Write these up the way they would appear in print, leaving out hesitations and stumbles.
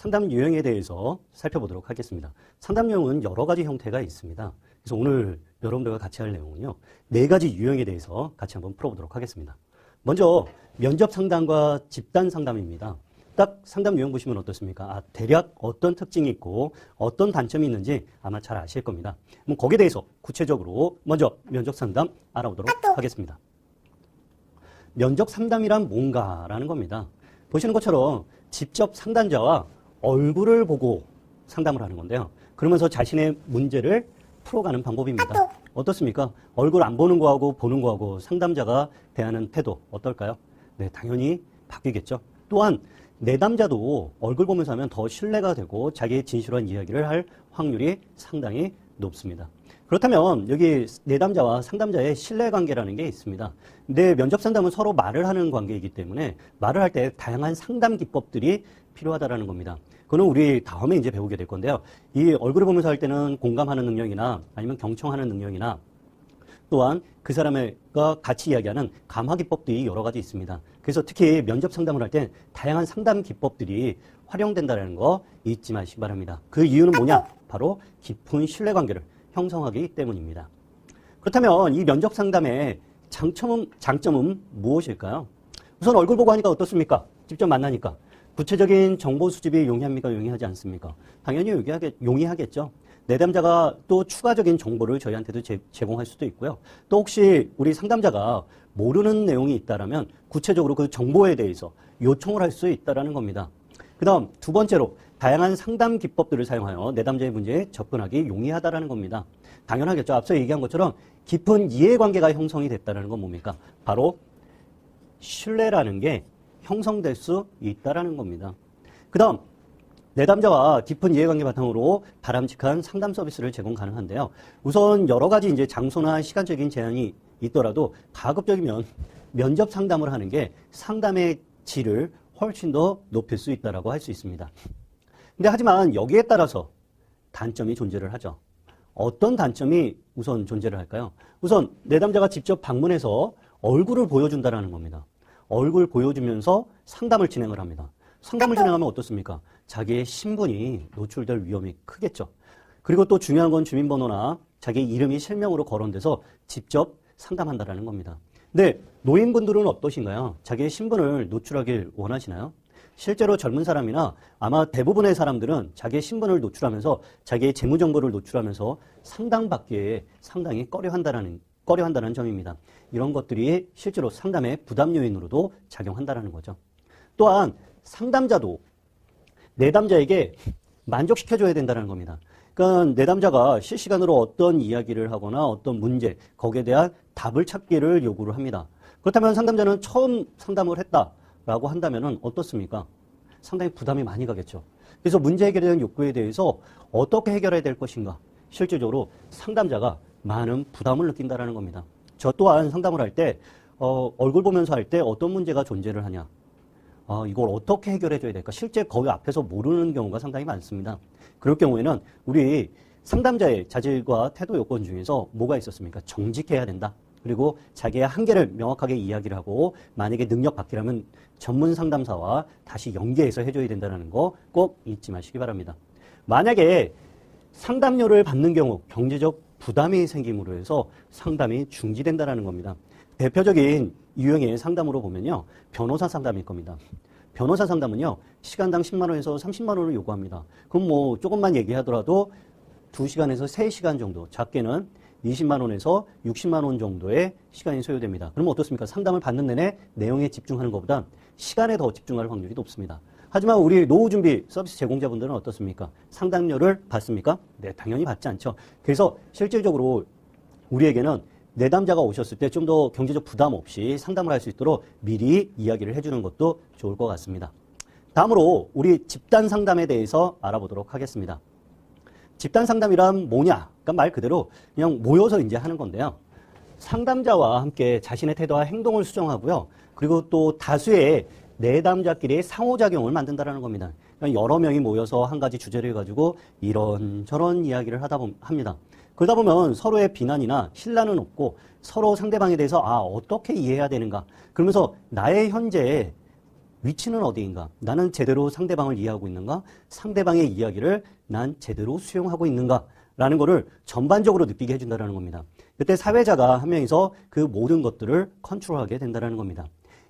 상담 유형에 대해서 살펴보도록 하겠습니다. 상담 유형은 여러 가지 형태가 있습니다. 그래서 오늘 여러분들과 같이 할 내용은요, 4가지 유형에 대해서 같이 한번 풀어보도록 하겠습니다. 먼저 면접 상담과 집단 상담입니다. 딱 상담 유형 보시면 어떻습니까? 대략 어떤 특징이 있고 어떤 단점이 있는지 아마 잘 아실 겁니다. 그럼 거기에 대해서 구체적으로 먼저 면접 상담 알아보도록 하겠습니다. 면접 상담이란 뭔가라는 겁니다. 보시는 것처럼 직접 상담자와 얼굴을 보고 상담을 하는 건데요. 그러면서 자신의 문제를 풀어가는 방법입니다. 어떻습니까? 얼굴 안 보는 거하고 보는 거하고 상담자가 대하는 태도 어떨까요? 네, 당연히 바뀌겠죠. 또한 내담자도 얼굴 보면서 하면 더 신뢰가 되고 자기의 진실한 이야기를 할 확률이 상당히 높습니다. 그렇다면 여기 내담자와 상담자의 신뢰관계라는 게 있습니다. 근데 면접 상담은 서로 말을 하는 관계이기 때문에 말을 할 때 다양한 상담 기법들이 필요하다는 겁니다. 그거는 우리 다음에 이제 배우게 될 건데요. 이 얼굴을 보면서 할 때는 공감하는 능력이나 아니면 경청하는 능력이나 또한 그 사람과 같이 이야기하는 감화 기법들이 여러 가지 있습니다. 그래서 특히 면접 상담을 할 때 다양한 상담 기법들이 활용된다는 거 잊지 마시기 바랍니다. 그 이유는 뭐냐? 바로 깊은 신뢰관계를 형성하기 때문입니다. 그렇다면 이 면접 상담의 장점은 무엇일까요? 우선 얼굴 보고 하니까 어떻습니까? 직접 만나니까. 구체적인 정보 수집이 용이합니까? 용이하지 않습니까? 당연히 용이하겠죠. 내담자가 또 추가적인 정보를 저희한테도 제공할 수도 있고요. 또 혹시 우리 상담자가 모르는 내용이 있다면 구체적으로 그 정보에 대해서 요청을 할 수 있다는 겁니다. 그 다음 두 번째로 다양한 상담 기법들을 사용하여 내담자의 문제에 접근하기 용이하다는 겁니다. 당연하겠죠. 앞서 얘기한 것처럼 깊은 이해관계가 형성이 됐다는 건 뭡니까? 바로 신뢰라는 게 형성될 수 있다는 겁니다. 그 다음 내담자와 깊은 이해관계 바탕으로 바람직한 상담 서비스를 제공 가능한데요. 우선 여러 가지 이제 장소나 시간적인 제한이 있더라도 가급적이면 면접 상담을 하는 게 상담의 질을 훨씬 더 높일 수 있다라고 할 수 있습니다. 근데 하지만 여기에 따라서 단점이 존재를 하죠. 어떤 단점이 우선 존재를 할까요? 우선 내담자가 직접 방문해서 얼굴을 보여준다는 겁니다. 얼굴 보여주면서 상담을 진행을 합니다. 상담을 진행하면 어떻습니까? 자기의 신분이 노출될 위험이 크겠죠. 그리고 또 중요한 건 주민번호나 자기 이름이 실명으로 거론돼서 직접 상담한다는 겁니다. 근데 노인분들은 어떠신가요? 자기의 신분을 노출하길 원하시나요? 실제로 젊은 사람이나 아마 대부분의 사람들은 자기의 신분을 노출하면서 자기의 재무정보를 노출하면서 상담받기에 상당히 꺼려한다는 점입니다. 이런 것들이 실제로 상담의 부담 요인으로도 작용한다는 거죠. 또한 상담자도 내담자에게 만족시켜줘야 된다는 겁니다. 그러니까 내담자가 실시간으로 어떤 이야기를 하거나 어떤 문제, 거기에 대한 답을 찾기를 요구를 합니다. 그렇다면 상담자는 처음 상담을 했다라고 한다면 어떻습니까? 상당히 부담이 많이 가겠죠. 그래서 문제 해결에 대한 욕구에 대해서 어떻게 해결해야 될 것인가? 실질적으로 상담자가 많은 부담을 느낀다는 겁니다. 저 또한 상담을 할 때 얼굴 보면서 할 때 어떤 문제가 존재를 하냐? 이걸 어떻게 해결해 줘야 될까? 실제 거기 앞에서 모르는 경우가 상당히 많습니다. 그럴 경우에는 우리 상담자의 자질과 태도 요건 중에서 뭐가 있었습니까? 정직해야 된다. 그리고 자기의 한계를 명확하게 이야기를 하고 만약에 능력 바뀌라면 전문 상담사와 다시 연계해서 해줘야 된다는 거 꼭 잊지 마시기 바랍니다. 만약에 상담료를 받는 경우 경제적 부담이 생김으로 해서 상담이 중지된다는 겁니다. 대표적인 유형의 상담으로 보면요. 변호사 상담일 겁니다. 변호사 상담은요. 시간당 10만 원에서 30만 원을 요구합니다. 그럼 뭐 조금만 얘기하더라도 2시간에서 3시간 정도, 작게는 20만 원에서 60만 원 정도의 시간이 소요됩니다. 그러면 어떻습니까? 상담을 받는 내내 내용에 집중하는 것보다 시간에 더 집중할 확률이 높습니다. 하지만 우리 노후준비 서비스 제공자분들은 어떻습니까? 상담료를 받습니까? 네, 당연히 받지 않죠. 그래서 실질적으로 우리에게는 내담자가 오셨을 때 좀 더 경제적 부담 없이 상담을 할 수 있도록 미리 이야기를 해주는 것도 좋을 것 같습니다. 다음으로 우리 집단 상담에 대해서 알아보도록 하겠습니다. 집단 상담이란 뭐냐? 그러니까 말 그대로 그냥 모여서 이제 하는 건데요. 상담자와 함께 자신의 태도와 행동을 수정하고요. 그리고 또 다수의 내담자끼리의 상호작용을 만든다는 겁니다. 그러니까 여러 명이 모여서 한 가지 주제를 가지고 이런저런 이야기를 합니다. 그러다 보면 서로의 비난이나 신란은 없고 서로 상대방에 대해서 어떻게 이해해야 되는가. 그러면서 나의 현재의 위치는 어디인가? 나는 제대로 상대방을 이해하고 있는가? 상대방의 이야기를 난 제대로 수용하고 있는가? 라는 거를 전반적으로 느끼게 해준다는 겁니다. 그때 사회자가 한 명이서 그 모든 것들을 컨트롤하게 된다는 겁니다.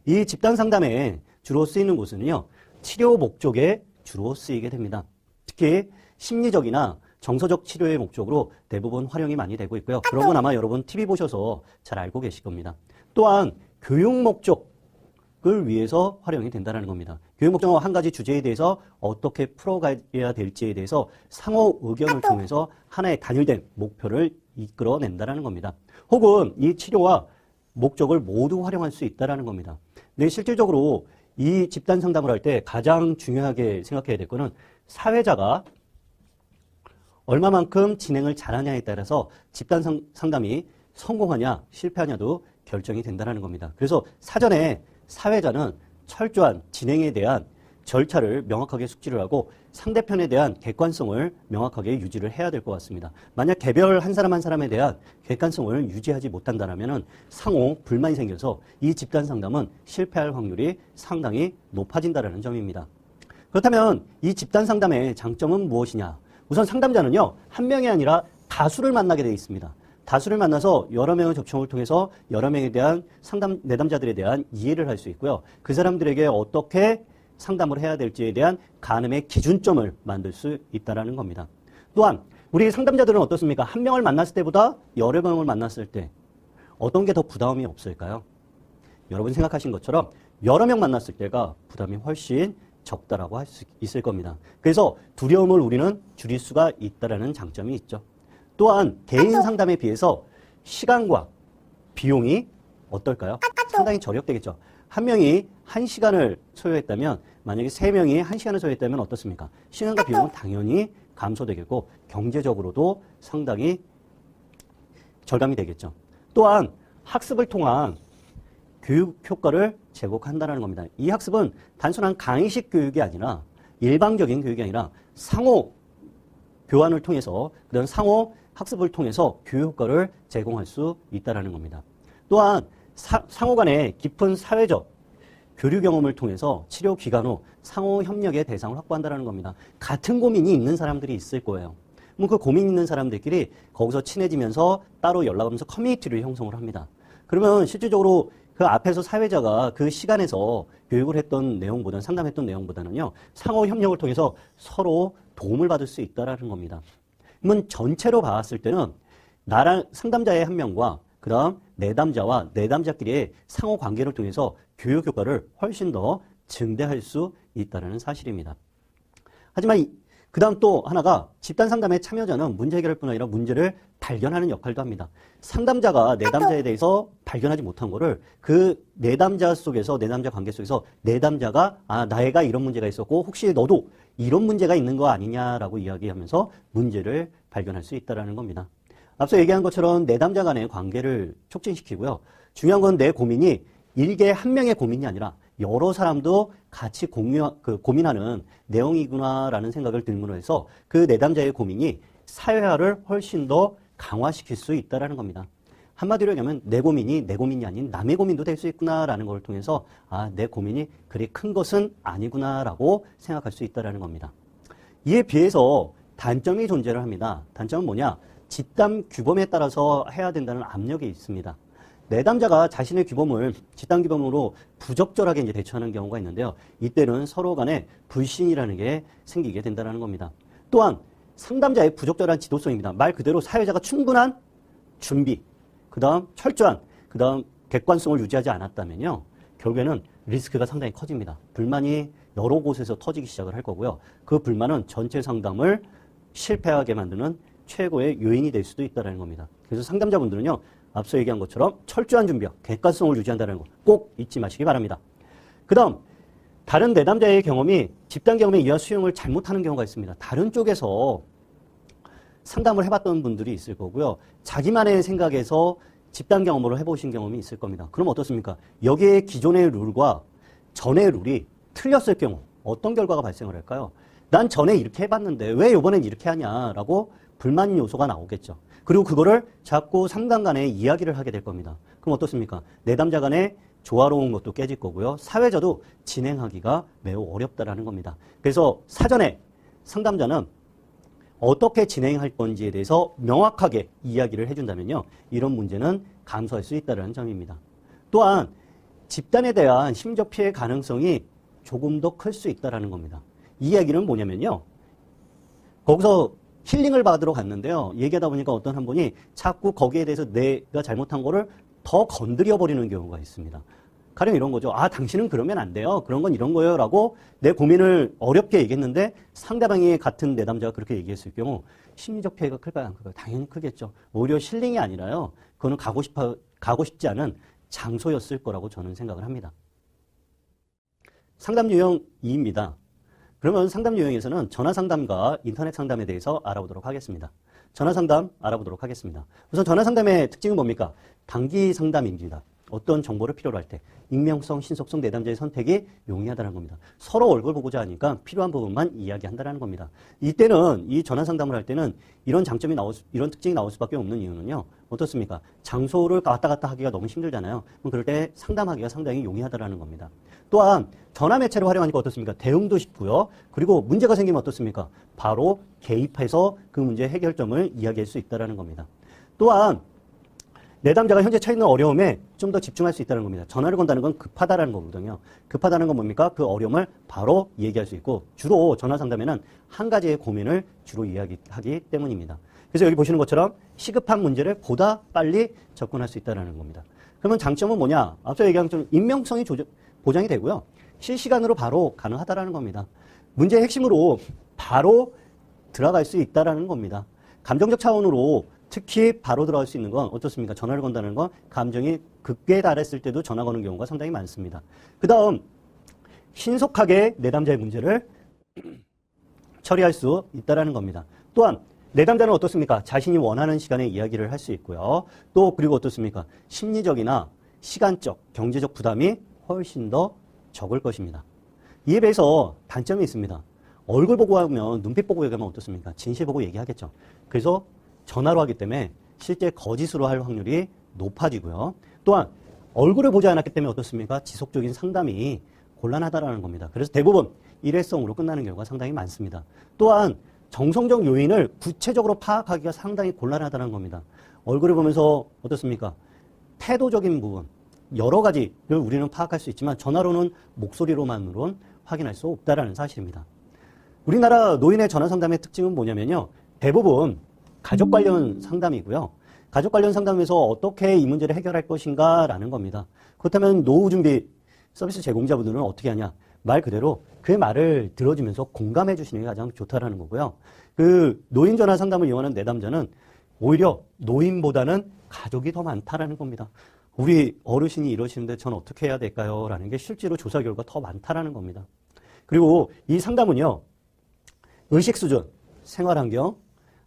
이 집단 상담에 주로 쓰이는 곳은요, 치료 목적에 주로 쓰이게 됩니다. 특히 심리적이나 정서적 치료의 목적으로 대부분 활용이 많이 되고 있고요. 그런 건 아마 여러분 TV 보셔서 잘 알고 계실 겁니다. 또한 교육 목적을 위해서 활용이 된다는 겁니다. 교육 목적은 한 가지 주제에 대해서 어떻게 풀어가야 될지에 대해서 상호 의견을 통해서 하나의 단일된 목표를 이끌어낸다는 겁니다. 혹은 이 치료와 목적을 모두 활용할 수 있다는 겁니다. 근데 실질적으로 이 집단 상담을 할 때 가장 중요하게 생각해야 될 거는 사회자가 얼마만큼 진행을 잘하냐에 따라서 집단 상담이 성공하냐 실패하냐도 결정이 된다는 겁니다. 그래서 사전에 사회자는 철저한 진행에 대한 절차를 명확하게 숙지를 하고 상대편에 대한 객관성을 명확하게 유지를 해야 될 것 같습니다. 만약 개별 한 사람 한 사람에 대한 객관성을 유지하지 못한다면 상호 불만이 생겨서 이 집단 상담은 실패할 확률이 상당히 높아진다는 점입니다. 그렇다면 이 집단 상담의 장점은 무엇이냐? 우선 상담자는요, 한 명이 아니라 다수를 만나게 되어 있습니다. 다수를 만나서 여러 명의 접촉을 통해서 여러 명에 대한 내담자들에 대한 이해를 할 수 있고요. 그 사람들에게 어떻게 상담을 해야 될지에 대한 가늠의 기준점을 만들 수 있다는 겁니다. 또한 우리 상담자들은 어떻습니까? 한 명을 만났을 때보다 여러 명을 만났을 때 어떤 게 더 부담이 없을까요? 여러분 생각하신 것처럼 여러 명 만났을 때가 부담이 훨씬 적다라고 할 수 있을 겁니다. 그래서 두려움을 우리는 줄일 수가 있다는 장점이 있죠. 또한 개인 상담에 비해서 시간과 비용이 어떨까요? 상당히 절약되겠죠. 한 명이 1시간을 소요했다면 만약에 3명이 1시간을 소요했다면 어떻습니까? 시간과 비용은 당연히 감소되겠고 경제적으로도 상당히 절감이 되겠죠. 또한 학습을 통한 교육 효과를 제공한다는 겁니다. 이 학습은 단순한 강의식 교육이 아니라 일방적인 교육이 아니라 상호 교환을 통해서 그런 상호 학습을 통해서 교육 효과를 제공할 수 있다는 겁니다. 또한 상호 간의 깊은 사회적 교류 경험을 통해서 치료 기간 후 상호 협력의 대상을 확보한다는 겁니다. 같은 고민이 있는 사람들이 있을 거예요. 그 고민 있는 사람들끼리 거기서 친해지면서 따로 연락하면서 커뮤니티를 형성을 합니다. 그러면 실질적으로 그 앞에서 사회자가 그 시간에서 교육을 했던 내용보다는 상담했던 내용보다는요, 상호 협력을 통해서 서로 도움을 받을 수 있다는 겁니다. 그러면 전체로 봤을 때는 나랑 상담자의 한 명과 그 다음 내담자와 내담자끼리의 상호 관계를 통해서 교육 효과를 훨씬 더 증대할 수 있다는 사실입니다. 하지만 그 다음 또 하나가 집단 상담의 참여자는 문제 해결할 뿐 아니라 문제를 발견하는 역할도 합니다. 상담자가 내담자에 대해서 발견하지 못한 거를 그 내담자 속에서, 내담자 관계 속에서 내담자가 나애가 이런 문제가 있었고 혹시 너도 이런 문제가 있는 거 아니냐라고 이야기하면서 문제를 발견할 수 있다는 겁니다. 앞서 얘기한 것처럼 내담자 간의 관계를 촉진시키고요. 중요한 건 내 고민이 일개 한 명의 고민이 아니라 여러 사람도 같이 고민하는 내용이구나라는 생각을 들므로 해서 그 내담자의 고민이 사회화를 훨씬 더 강화시킬 수 있다는 겁니다. 한마디로 얘기하면 내 고민이 아닌 남의 고민도 될 수 있구나라는 걸 통해서 내 고민이 그리 큰 것은 아니구나라고 생각할 수 있다는 겁니다. 이에 비해서 단점이 존재를 합니다. 단점은 뭐냐? 집단 규범에 따라서 해야 된다는 압력이 있습니다. 내담자가 자신의 규범을 집단 규범으로 부적절하게 이제 대처하는 경우가 있는데요. 이때는 서로 간에 불신이라는 게 생기게 된다는 겁니다. 또한 상담자의 부적절한 지도성입니다. 말 그대로 사회자가 충분한 준비, 그 다음 철저한, 그 다음 객관성을 유지하지 않았다면요. 결국에는 리스크가 상당히 커집니다. 불만이 여러 곳에서 터지기 시작을 할 거고요. 그 불만은 전체 상담을 실패하게 만드는 최고의 요인이 될 수도 있다는 겁니다. 그래서 상담자분들은요. 앞서 얘기한 것처럼 철저한 준비와 객관성을 유지한다는 거 꼭 잊지 마시기 바랍니다. 그 다음 다른 내담자의 경험이 집단 경험에 의한 수용을 잘못하는 경우가 있습니다. 다른 쪽에서 상담을 해봤던 분들이 있을 거고요. 자기만의 생각에서 집단 경험으로 해보신 경험이 있을 겁니다. 그럼 어떻습니까? 여기에 기존의 룰과 전의 룰이 틀렸을 경우 어떤 결과가 발생을 할까요? 난 전에 이렇게 해봤는데 왜 이번엔 이렇게 하냐라고 불만 요소가 나오겠죠. 그리고 그거를 자꾸 상담 간에 이야기를 하게 될 겁니다. 그럼 어떻습니까? 내담자 간의 조화로운 것도 깨질 거고요. 사회자도 진행하기가 매우 어렵다라는 겁니다. 그래서 사전에 상담자는 어떻게 진행할 건지에 대해서 명확하게 이야기를 해준다면요. 이런 문제는 감소할 수 있다는 점입니다. 또한 집단에 대한 심리적 피해 가능성이 조금 더 클 수 있다는 겁니다. 이 이야기는 뭐냐면요. 거기서 힐링을 받으러 갔는데요. 얘기하다 보니까 어떤 한 분이 자꾸 거기에 대해서 내가 잘못한 거를 더 건드려 버리는 경우가 있습니다. 가령 이런 거죠. 아, 당신은 그러면 안 돼요. 그런 건 이런 거예요. 라고 내 고민을 어렵게 얘기했는데 상대방이 같은 내담자가 그렇게 얘기했을 경우 심리적 피해가 클까요? 안 클까요? 당연히 크겠죠. 오히려 힐링이 아니라요. 그거는 가고 싶지 않은 장소였을 거라고 저는 생각을 합니다. 상담 유형 2입니다. 그러면 상담 유형에서는 전화 상담과 인터넷 상담에 대해서 알아보도록 하겠습니다. 전화 상담 알아보도록 하겠습니다. 우선 전화 상담의 특징은 뭡니까? 단기 상담입니다. 어떤 정보를 필요로 할 때 익명성, 신속성, 내담자의 선택이 용이하다는 겁니다. 서로 얼굴 보고자 하니까 필요한 부분만 이야기한다는 겁니다. 이때는 이 전화 상담을 할 때는 이런 특징이 나올 수밖에 없는 이유는요. 어떻습니까? 장소를 왔다 갔다 하기가 너무 힘들잖아요. 그럼 그럴 때 상담하기가 상당히 용이하다는 겁니다. 또한 전화 매체를 활용하니까 어떻습니까? 대응도 쉽고요. 그리고 문제가 생기면 어떻습니까? 바로 개입해서 그 문제의 해결점을 이야기할 수 있다는 겁니다. 또한 내담자가 현재 처해 있는 어려움에 좀 더 집중할 수 있다는 겁니다. 전화를 건다는 건 급하다는 거거든요. 급하다는 건 뭡니까? 그 어려움을 바로 얘기할 수 있고 주로 전화 상담에는 한 가지의 고민을 주로 이야기하기 때문입니다. 그래서 여기 보시는 것처럼 시급한 문제를 보다 빨리 접근할 수 있다는 겁니다. 그러면 장점은 뭐냐? 앞서 얘기한 것처럼 익명성이 보장이 되고요. 실시간으로 바로 가능하다는 겁니다. 문제의 핵심으로 바로 들어갈 수 있다는 겁니다. 감정적 차원으로 특히 바로 들어갈 수 있는 건 어떻습니까? 전화를 건다는 건 감정이 극에 달했을 때도 전화 거는 경우가 상당히 많습니다. 그 다음 신속하게 내담자의 문제를 처리할 수 있다는 겁니다. 또한 내담자는 어떻습니까? 자신이 원하는 시간에 이야기를 할 수 있고요. 또 그리고 어떻습니까? 심리적이나 시간적, 경제적 부담이 훨씬 더 적을 것입니다. 이에 비해서 단점이 있습니다. 얼굴 보고 하면 눈빛 보고 얘기하면 어떻습니까? 진실 보고 얘기하겠죠. 그래서 전화로 하기 때문에 실제 거짓으로 할 확률이 높아지고요. 또한 얼굴을 보지 않았기 때문에 어떻습니까? 지속적인 상담이 곤란하다는 겁니다. 그래서 대부분 일회성으로 끝나는 경우가 상당히 많습니다. 또한 정성적 요인을 구체적으로 파악하기가 상당히 곤란하다는 겁니다. 얼굴을 보면서 어떻습니까? 태도적인 부분, 여러 가지를 우리는 파악할 수 있지만 전화로는 목소리로만으로는 확인할 수 없다는 사실입니다. 우리나라 노인의 전화 상담의 특징은 뭐냐면요. 대부분 가족 관련 상담이고요. 가족 관련 상담에서 어떻게 이 문제를 해결할 것인가라는 겁니다. 그렇다면 노후 준비 서비스 제공자분들은 어떻게 하냐? 말 그대로 그 말을 들어주면서 공감해 주시는 게 가장 좋다라는 거고요. 그 노인 전화 상담을 이용하는 내담자는 오히려 노인보다는 가족이 더 많다라는 겁니다. 우리 어르신이 이러시는데 전 어떻게 해야 될까요? 라는 게 실제로 조사 결과 더 많다라는 겁니다. 그리고 이 상담은요. 의식 수준, 생활 환경,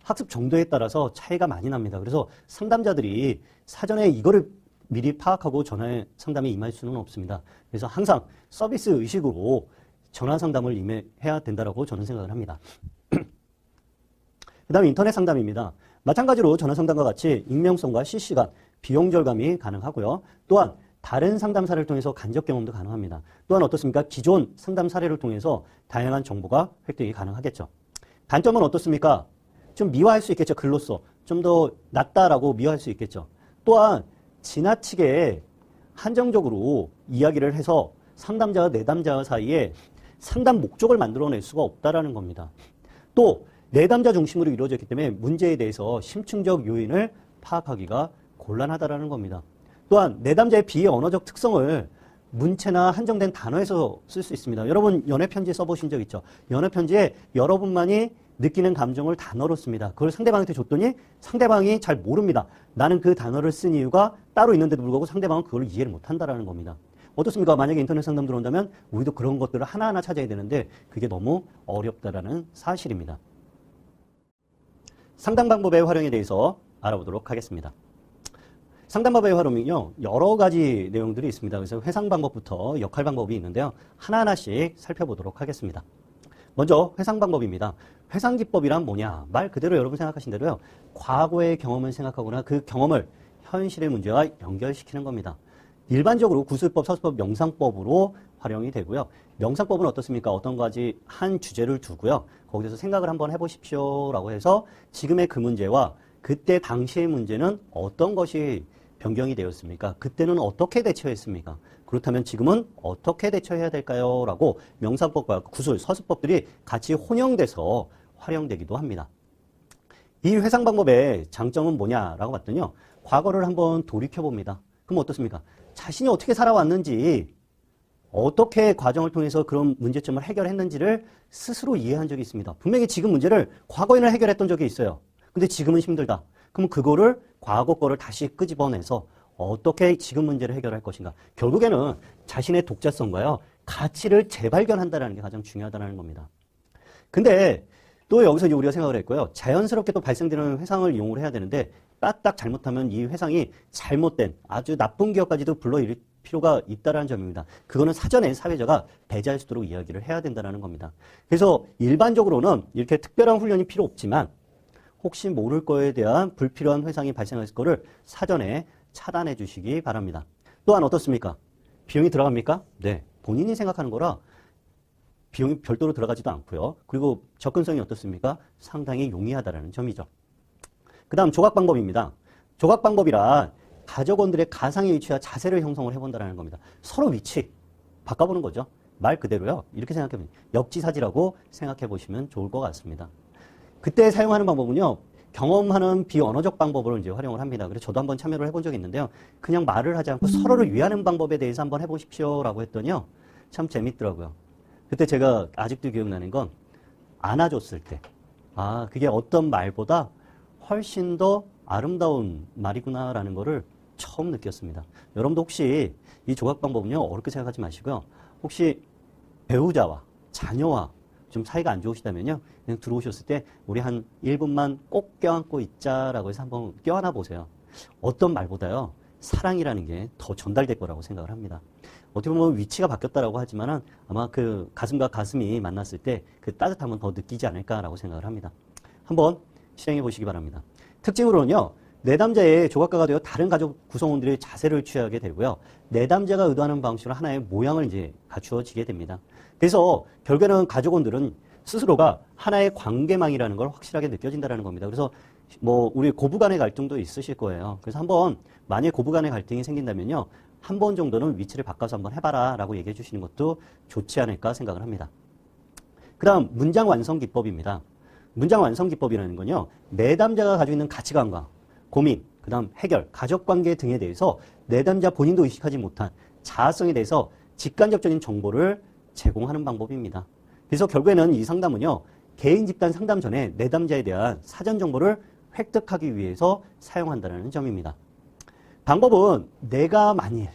학습 정도에 따라서 차이가 많이 납니다. 그래서 상담자들이 사전에 이거를 미리 파악하고 전화 상담에 임할 수는 없습니다. 그래서 항상 서비스 의식으로 전화 상담을 임해야 된다고 저는 생각을 합니다. 그 다음에 인터넷 상담입니다. 마찬가지로 전화 상담과 같이 익명성과 실시간, 비용 절감이 가능하고요. 또한 다른 상담 사례를 통해서 간접 경험도 가능합니다. 또한 어떻습니까? 기존 상담 사례를 통해서 다양한 정보가 획득이 가능하겠죠. 단점은 어떻습니까? 좀 미화할 수 있겠죠. 글로써. 좀 더 낫다라고 미화할 수 있겠죠. 또한 지나치게 한정적으로 이야기를 해서 상담자와 내담자 사이에 상담 목적을 만들어낼 수가 없다라는 겁니다. 또 내담자 중심으로 이루어졌기 때문에 문제에 대해서 심층적 요인을 파악하기가 곤란하다라는 겁니다. 또한 내담자의 비언어적 특성을 문체나 한정된 단어에서 쓸 수 있습니다. 여러분 연애편지 써보신 적 있죠? 연애편지에 여러분만이 느끼는 감정을 단어로 씁니다. 그걸 상대방한테 줬더니 상대방이 잘 모릅니다. 나는 그 단어를 쓴 이유가 따로 있는데도 불구하고 상대방은 그걸 이해를 못한다는 겁니다. 어떻습니까? 만약에 인터넷 상담 들어온다면 우리도 그런 것들을 하나하나 찾아야 되는데 그게 너무 어렵다라는 사실입니다. 상담 방법의 활용에 대해서 알아보도록 하겠습니다. 상담 방법의 활용은요, 여러 가지 내용들이 있습니다. 그래서 회상 방법부터 역할 방법이 있는데요. 하나하나씩 살펴보도록 하겠습니다. 먼저 회상 방법입니다. 회상 기법이란 뭐냐? 말 그대로 여러분 생각하신 대로요. 과거의 경험을 생각하거나 그 경험을 현실의 문제와 연결시키는 겁니다. 일반적으로 구술법, 서술법, 명상법으로 활용이 되고요. 명상법은 어떻습니까? 어떤 가지 한 주제를 두고요. 거기서 생각을 한번 해보십시오라고 해서 지금의 그 문제와 그때 당시의 문제는 어떤 것이 변경이 되었습니까? 그때는 어떻게 대처했습니까? 그렇다면 지금은 어떻게 대처해야 될까요? 라고 명상법과 구술, 서술법들이 같이 혼용돼서 활용되기도 합니다. 이 회상 방법의 장점은 뭐냐라고 봤더니요. 과거를 한번 돌이켜봅니다. 그럼 어떻습니까? 자신이 어떻게 살아왔는지, 어떻게 과정을 통해서 그런 문제점을 해결했는지를 스스로 이해한 적이 있습니다. 분명히 지금 문제를 과거에는 해결했던 적이 있어요. 근데 지금은 힘들다. 그럼 그거를 과거 거를 다시 끄집어내서 어떻게 지금 문제를 해결할 것인가. 결국에는 자신의 독자성과요. 가치를 재발견한다는 게 가장 중요하다는 겁니다. 근데 또 여기서 이제 우리가 생각을 했고요. 자연스럽게 또 발생되는 회상을 이용을 해야 되는데 까딱 잘못하면 이 회상이 잘못된 아주 나쁜 기억까지도 불러일으킬 필요가 있다는 점입니다. 그거는 사전에 사회자가 배제할 수 있도록 이야기를 해야 된다는 겁니다. 그래서 일반적으로는 이렇게 특별한 훈련이 필요 없지만 혹시 모를 거에 대한 불필요한 회상이 발생했을 거를 사전에 차단해 주시기 바랍니다. 또한 어떻습니까? 비용이 들어갑니까? 네. 본인이 생각하는 거라 비용이 별도로 들어가지도 않고요. 그리고 접근성이 어떻습니까? 상당히 용이하다는 점이죠. 그 다음 조각 방법입니다. 조각 방법이란 가족원들의 가상의 위치와 자세를 형성을 해본다는 겁니다. 서로 위치 바꿔보는 거죠. 말 그대로요. 이렇게 생각해보면 역지사지라고 생각해 보시면 좋을 것 같습니다. 그때 사용하는 방법은요. 경험하는 비언어적 방법으로 이제 활용을 합니다. 그래서 저도 한번 참여를 해본 적이 있는데요. 그냥 말을 하지 않고 서로를 위하는 방법에 대해서 한번 해보십시오라고 했더니요. 참 재밌더라고요. 그때 제가 아직도 기억나는 건 안아줬을 때. 아, 그게 어떤 말보다 훨씬 더 아름다운 말이구나라는 거를 처음 느꼈습니다. 여러분도 혹시 이 조각 방법은요. 어렵게 생각하지 마시고요. 혹시 배우자와 자녀와 좀 사이가 안 좋으시다면요. 그냥 들어오셨을 때 우리 한 1분만 꼭 껴안고 있자라고 해서 한번 껴안아 보세요. 어떤 말보다요. 사랑이라는 게 더 전달될 거라고 생각을 합니다. 어떻게 보면 위치가 바뀌었다라고 하지만은 아마 그 가슴과 가슴이 만났을 때 그 따뜻함은 더 느끼지 않을까라고 생각을 합니다. 한번 실행해 보시기 바랍니다. 특징으로는요. 내담자의 조각가가 되어 다른 가족 구성원들의 자세를 취하게 되고요. 내담자가 의도하는 방식으로 하나의 모양을 이제 갖추어지게 됩니다. 그래서 결국에는 가족원들은 스스로가 하나의 관계망이라는 걸 확실하게 느껴진다는 겁니다. 그래서 뭐 우리 고부간의 갈등도 있으실 거예요. 그래서 한번 만약에 고부간의 갈등이 생긴다면요. 한 번 정도는 위치를 바꿔서 한번 해봐라 라고 얘기해 주시는 것도 좋지 않을까 생각을 합니다. 그 다음 문장 완성 기법입니다. 문장 완성 기법이라는 건요. 내담자가 가지고 있는 가치관과 고민, 그 다음 해결, 가족관계 등에 대해서 내담자 본인도 의식하지 못한 자아성에 대해서 직간접적인 정보를 제공하는 방법입니다. 그래서 결국에는 이 상담은요. 개인 집단 상담 전에 내담자에 대한 사전 정보를 획득하기 위해서 사용한다는 점입니다. 방법은 내가 만일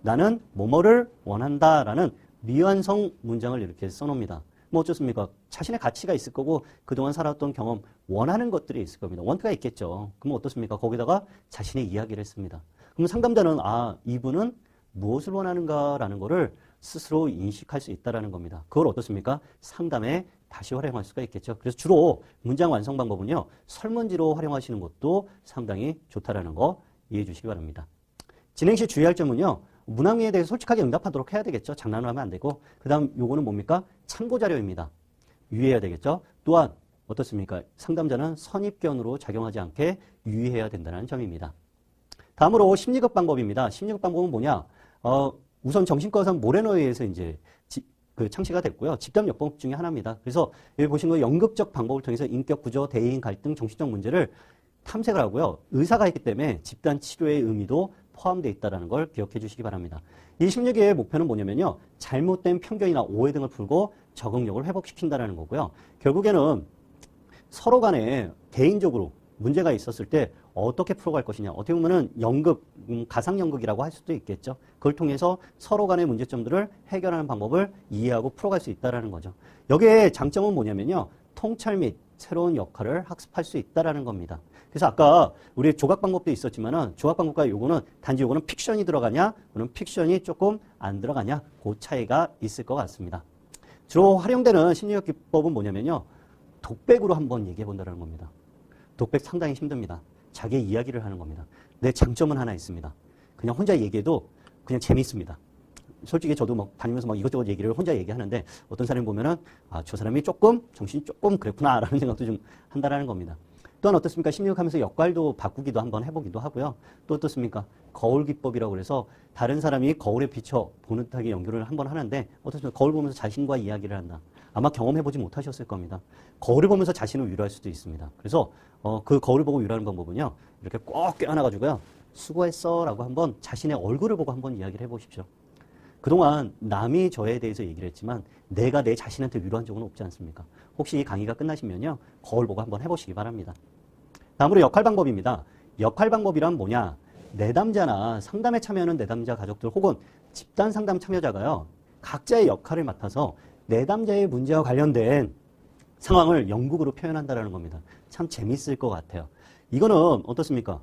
나는 뭐뭐를 원한다라는 미완성 문장을 이렇게 써놓습니다. 뭐 어쩌습니까? 자신의 가치가 있을 거고 그동안 살아왔던 경험, 원하는 것들이 있을 겁니다. 원트가 있겠죠. 그럼 어떻습니까? 거기다가 자신의 이야기를 했습니다. 그럼 상담자는 아, 이분은 무엇을 원하는가라는 거를 스스로 인식할 수 있다는 겁니다. 그걸 어떻습니까? 상담에 다시 활용할 수가 있겠죠. 그래서 주로 문장 완성 방법은요. 설문지로 활용하시는 것도 상당히 좋다라는 거 이해해 주시기 바랍니다. 진행 시 주의할 점은요. 문항에 대해서 솔직하게 응답하도록 해야 되겠죠. 장난을 하면 안 되고. 그 다음 요거는 뭡니까? 참고자료입니다. 유의해야 되겠죠. 또한 어떻습니까? 상담자는 선입견으로 작용하지 않게 유의해야 된다는 점입니다. 다음으로 심리극 방법입니다. 심리극 방법은 뭐냐? 우선 정신과의사 모레노에 의해서 이제 창시가 됐고요. 집단요법 중에 하나입니다. 그래서 여기 보신 거 연극적 방법을 통해서 인격 구조, 대인 갈등, 정신적 문제를 탐색을 하고요. 의사가 했기 때문에 집단 치료의 의미도 포함되어 있다는 걸 기억해 주시기 바랍니다. 이 심리학의 목표는 뭐냐면요. 잘못된 편견이나 오해 등을 풀고 적응력을 회복시킨다는 거고요. 결국에는 서로 간에 개인적으로 문제가 있었을 때 어떻게 풀어갈 것이냐. 어떻게 보면은 연극, 가상연극이라고 할 수도 있겠죠. 그걸 통해서 서로 간의 문제점들을 해결하는 방법을 이해하고 풀어갈 수 있다는 거죠. 여기에 장점은 뭐냐면요. 통찰 및 새로운 역할을 학습할 수 있다는 겁니다. 그래서 아까 우리 조각 방법도 있었지만은 조각 방법과 요거는 단지 요거는 픽션이 들어가냐, 그는 픽션이 조금 안 들어가냐, 그 차이가 있을 것 같습니다. 주로 활용되는 심리학 기법은 뭐냐면요. 독백으로 한번 얘기해 본다는 겁니다. 독백 상당히 힘듭니다. 자기의 이야기를 하는 겁니다. 내 장점은 하나 있습니다. 그냥 혼자 얘기해도 그냥 재미있습니다. 솔직히 저도 막 다니면서 막 이것저것 얘기를 혼자 얘기하는데 어떤 사람이 보면은 아, 저 사람이 조금 정신이 조금 그랬구나라는 생각도 좀 한다라는 겁니다. 또한 어떻습니까? 심리학하면서 역할도 바꾸기도 한번 해보기도 하고요. 또 어떻습니까? 거울 기법이라고 그래서 다른 사람이 거울에 비춰 보는 듯하게 연기를 한번 하는데 어떻습니까? 거울 보면서 자신과 이야기를 한다. 아마 경험해보지 못하셨을 겁니다. 거울을 보면서 자신을 위로할 수도 있습니다. 그래서 그 거울을 보고 위로하는 방법은요. 이렇게 꼭 껴안아가지고요. 수고했어 라고 한번 자신의 얼굴을 보고 한번 이야기를 해보십시오. 그동안 남이 저에 대해서 얘기를 했지만 내가 내 자신한테 위로한 적은 없지 않습니까? 혹시 이 강의가 끝나시면요. 거울 보고 한번 해보시기 바랍니다. 다음으로 역할 방법입니다. 역할 방법이란 뭐냐? 내담자나 상담에 참여하는 내담자 가족들 혹은 집단 상담 참여자가요. 각자의 역할을 맡아서 내담자의 문제와 관련된 상황을 연극으로 표현한다는 겁니다. 참 재밌을 것 같아요. 이거는 어떻습니까?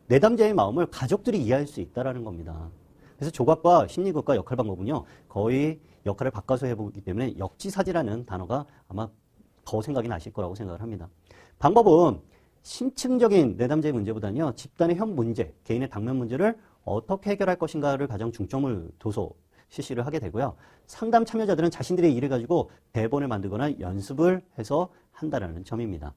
내담자의 마음을 가족들이 이해할 수 있다는 겁니다. 그래서 조각과 심리극과 역할 방법은요. 거의 역할을 바꿔서 해보기 때문에 역지사지라는 단어가 아마 더 생각이 나실 거라고 생각을 합니다. 방법은 심층적인 내담자의 문제보다는요. 집단의 현 문제, 개인의 당면 문제를 어떻게 해결할 것인가를 가장 중점을 둬서 실시를 하게 되고요. 상담 참여자들은 자신들의 일을 가지고 대본을 만들거나 연습을 해서 한다는 점입니다.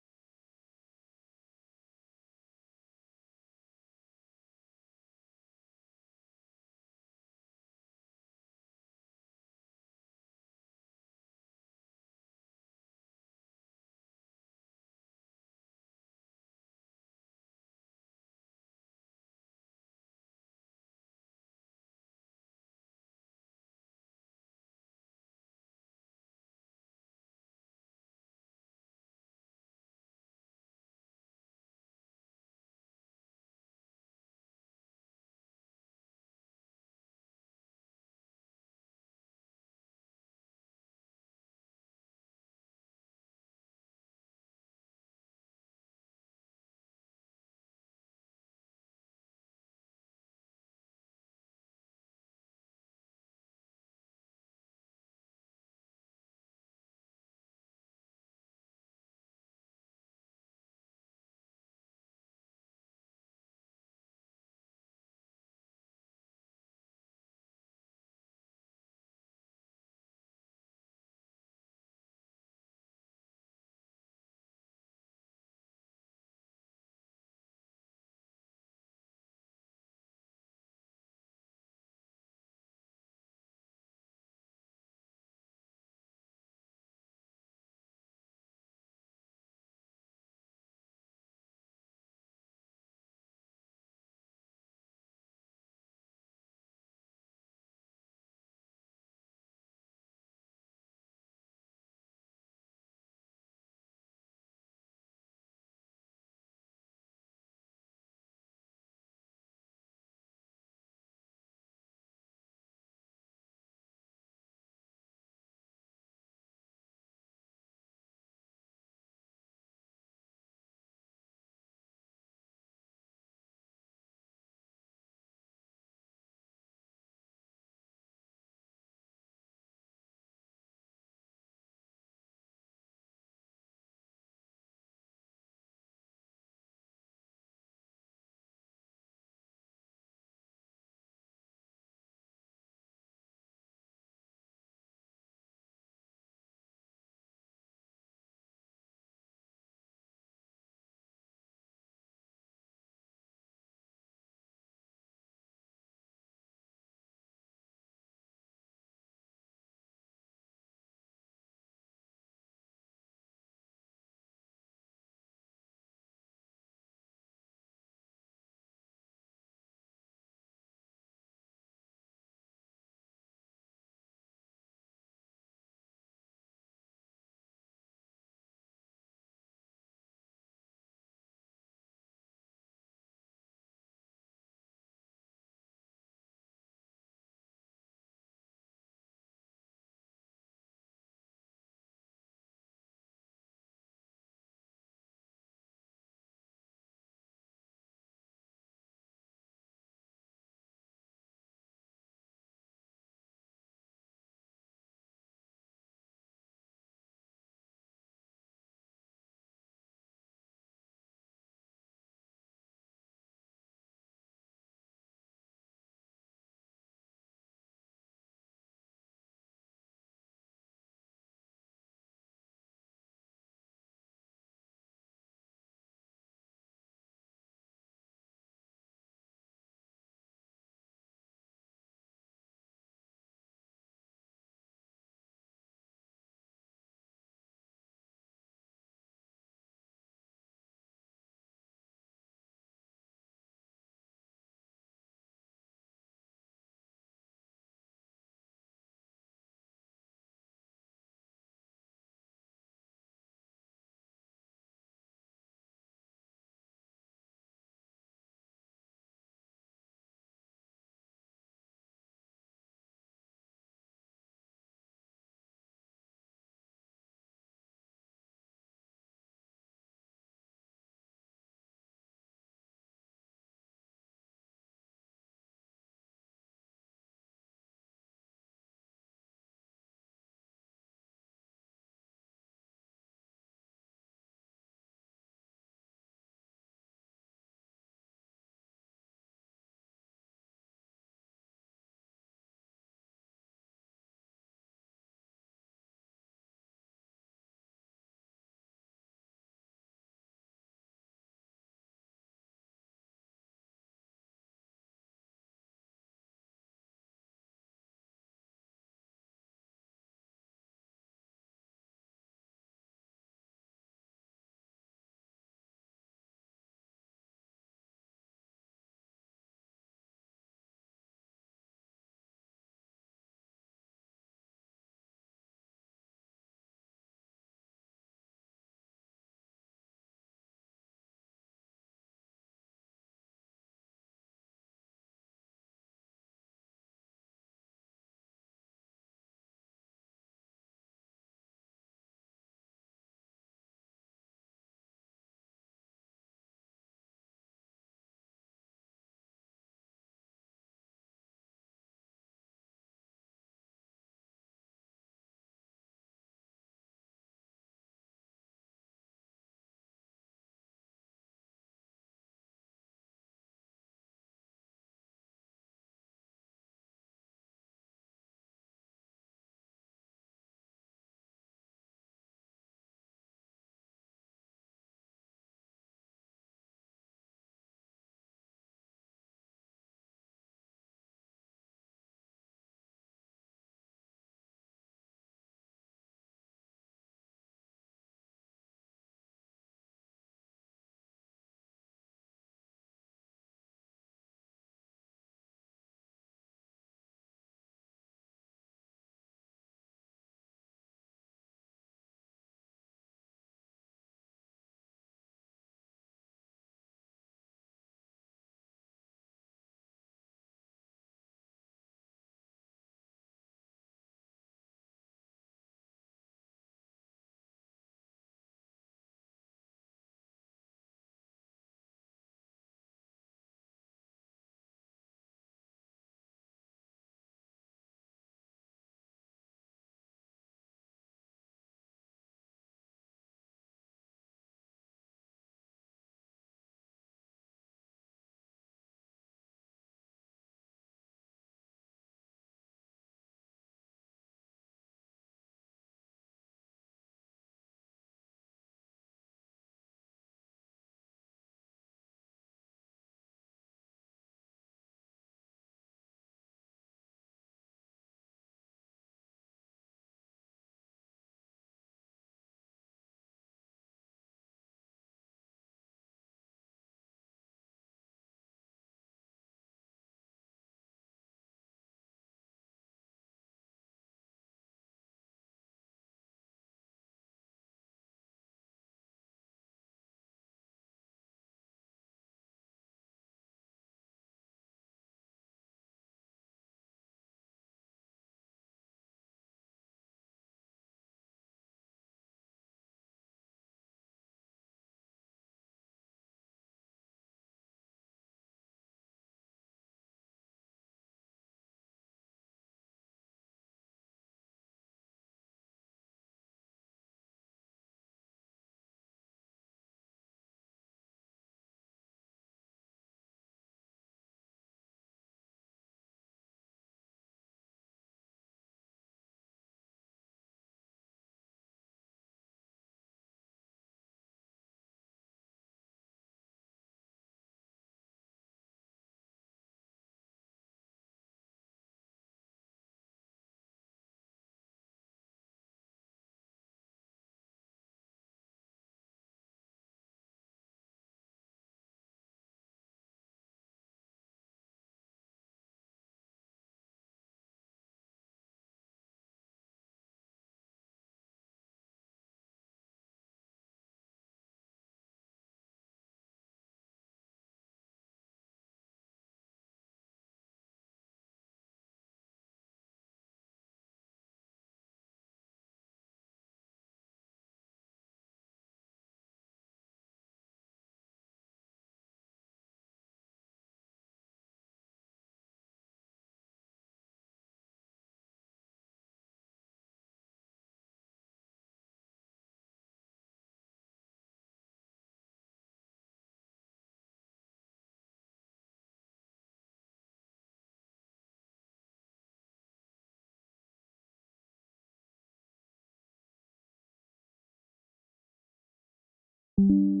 you